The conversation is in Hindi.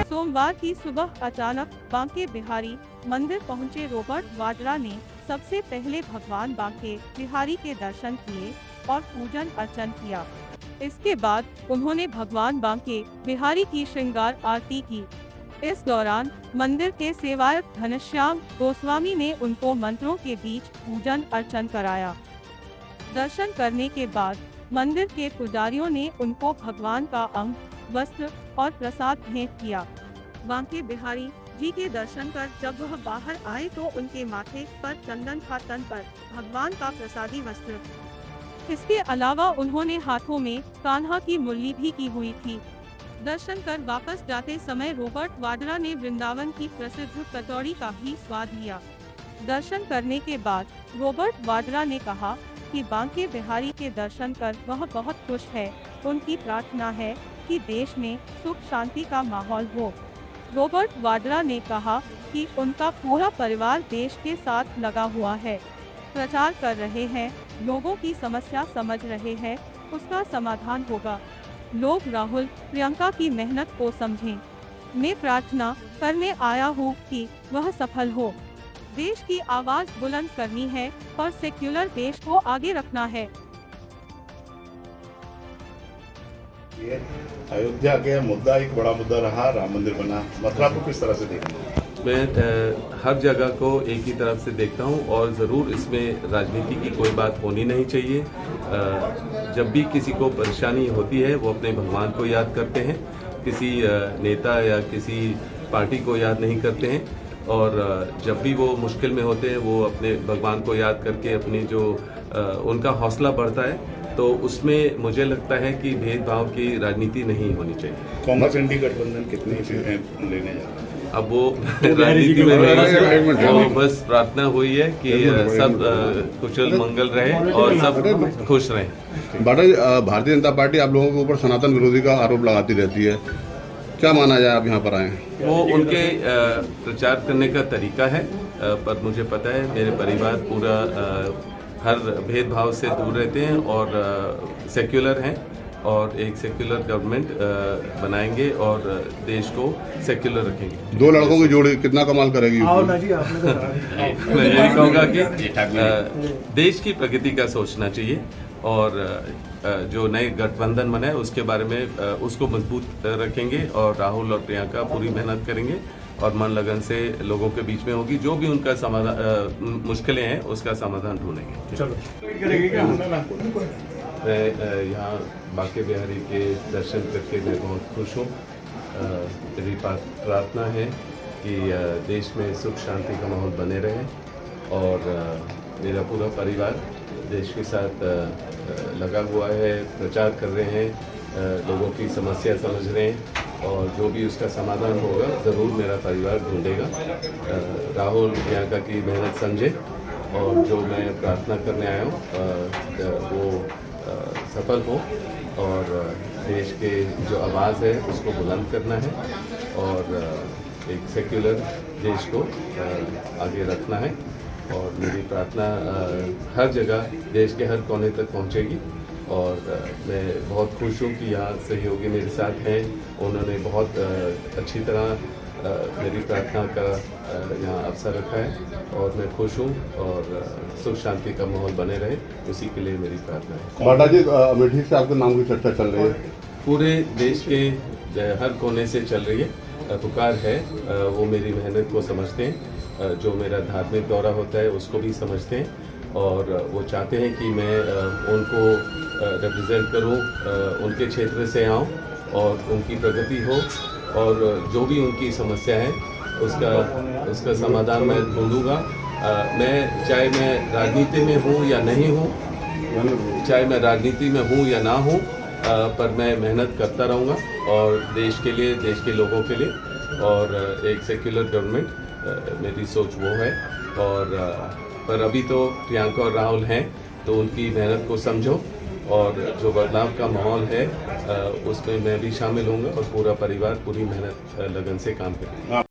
सोमवार की सुबह अचानक बांके बिहारी मंदिर पहुंचे रॉबर्ट वाड्रा ने सबसे पहले भगवान बांके बिहारी के दर्शन किए और पूजन अर्चन किया। इसके बाद उन्होंने भगवान बांके बिहारी की श्रृंगार आरती की। इस दौरान मंदिर के सेवायक घनश्याम गोस्वामी ने उनको मंत्रों के बीच पूजन अर्चन कराया। दर्शन करने के बाद मंदिर के पुजारियों ने उनको भगवान का अंग, वस्त्र और प्रसाद भेंट किया। बांके बिहारी जी के दर्शन कर जब वह बाहर आए तो उनके माथे पर चंदन था, तन पर भगवान का प्रसादी वस्त्र। इसके अलावा उन्होंने हाथों में कान्हा की मुरली भी की हुई थी। दर्शन कर वापस जाते समय रॉबर्ट वाड्रा ने वृंदावन की प्रसिद्ध कचौड़ी का भी स्वाद लिया। दर्शन करने के बाद रॉबर्ट वाड्रा ने कहा कि बांके बिहारी के दर्शन कर वह बहुत खुश है। उनकी प्रार्थना है कि देश में सुख शांति का माहौल हो। रॉबर्ट वाड्रा ने कहा कि उनका पूरा परिवार देश के साथ लगा हुआ है, प्रचार कर रहे हैं, लोगों की समस्या समझ रहे हैं, उसका समाधान होगा। लोग राहुल प्रियंका की मेहनत को समझें। मैं प्रार्थना करने आया हूँ कि वह सफल हो। देश की आवाज बुलंद करनी है और सेक्युलर देश को आगे रखना है। अयोध्या के मुद्दा एक बड़ा मुद्दा रहा, राम मंदिर बना, मथुरा को किस तरह से देखते? मैं हर जगह को एक ही तरफ से देखता हूं और ज़रूर इसमें राजनीति की कोई बात होनी नहीं चाहिए। जब भी किसी को परेशानी होती है वो अपने भगवान को याद करते हैं, किसी नेता या किसी पार्टी को याद नहीं करते हैं। और जब भी वो मुश्किल में होते हैं वो अपने भगवान को याद करके अपनी जो उनका हौसला बढ़ता है, तो उसमें मुझे लगता है कि भेदभाव की राजनीति नहीं होनी चाहिए। कांग्रेस इंडी गठबंधन कितनी सीटें लेने जा रहा है? अब वो राजनीति में बस प्रार्थना हुई है कि सब कुशल मंगल रहे और सब खुश रहें। भारतीय जनता पार्टी आप लोगों के ऊपर सनातन विरोधी का आरोप लगाती रहती है, क्या माना जाए आप यहाँ पर आए? वो उनके प्रचार करने का तरीका है, पर मुझे पता है मेरे परिवार पूरा हर भेदभाव से दूर रहते हैं और सेक्युलर हैं और एक सेक्युलर गवर्नमेंट बनाएंगे और देश को सेक्युलर रखेंगे। दो लड़कों की जोड़ी कितना कमाल करेगी? मैं यही कहूँगा कि देश की प्रगति का सोचना चाहिए और जो नए गठबंधन बना है उसके बारे में उसको मजबूत रखेंगे और राहुल और प्रियंका पूरी मेहनत करेंगे और मन लगन से लोगों के बीच में होगी। जो भी उनका समाधान मुश्किलें हैं उसका समाधान ढूंढेंगे। चलो मैं यहाँ बांके बिहारी के दर्शन करके मैं बहुत खुश हूँ। मेरी प्रार्थना है कि देश में सुख शांति का माहौल बने रहे और मेरा पूरा परिवार देश के साथ लगा हुआ है, प्रचार कर रहे हैं, लोगों की समस्या समझ रहे हैं और जो भी उसका समाधान होगा ज़रूर मेरा परिवार ढूंढेगा। राहुल प्रियंका की मेहनत समझे और जो मैं प्रार्थना करने आया हूँ वो सफल हो और देश के जो आवाज़ है उसको बुलंद करना है और एक सेक्युलर देश को आगे रखना है। और मेरी प्रार्थना हर जगह देश के हर कोने तक पहुंचेगी और मैं बहुत खुश हूँ कि यहाँ सहयोगी मेरे साथ हैं। उन्होंने बहुत अच्छी तरह मेरी प्रार्थना का यहाँ अवसर रखा है और मैं खुश हूँ और सुख शांति का माहौल बने रहे, उसी के लिए मेरी प्रार्थना है। बाडा जी, अमेठी से आपके नाम की चर्चा चल रही है, पूरे देश के हर कोने से चल रही है, पुकार है। वो मेरी मेहनत को समझते हैं, जो मेरा धार्मिक दौरा होता है उसको भी समझते हैं और वो चाहते हैं कि मैं उनको रिप्रेजेंट करूं, उनके क्षेत्र से आऊं और उनकी प्रगति हो और जो भी उनकी समस्या है उसका समाधान मैं ढूंढूंगा। मैं चाहे मैं राजनीति में हूं या नहीं हूं, चाहे मैं राजनीति में हूं या ना हूं, पर मैं मेहनत करता रहूंगा और देश के लिए, देश के लोगों के लिए और एक सेक्युलर गवर्नमेंट मेरी सोच वो है। और पर अभी तो प्रियंका और राहुल हैं तो उनकी मेहनत को समझो और जो बदलाव का माहौल है उसमें मैं भी शामिल होऊंगा और पूरा परिवार पूरी मेहनत लगन से काम करेगा।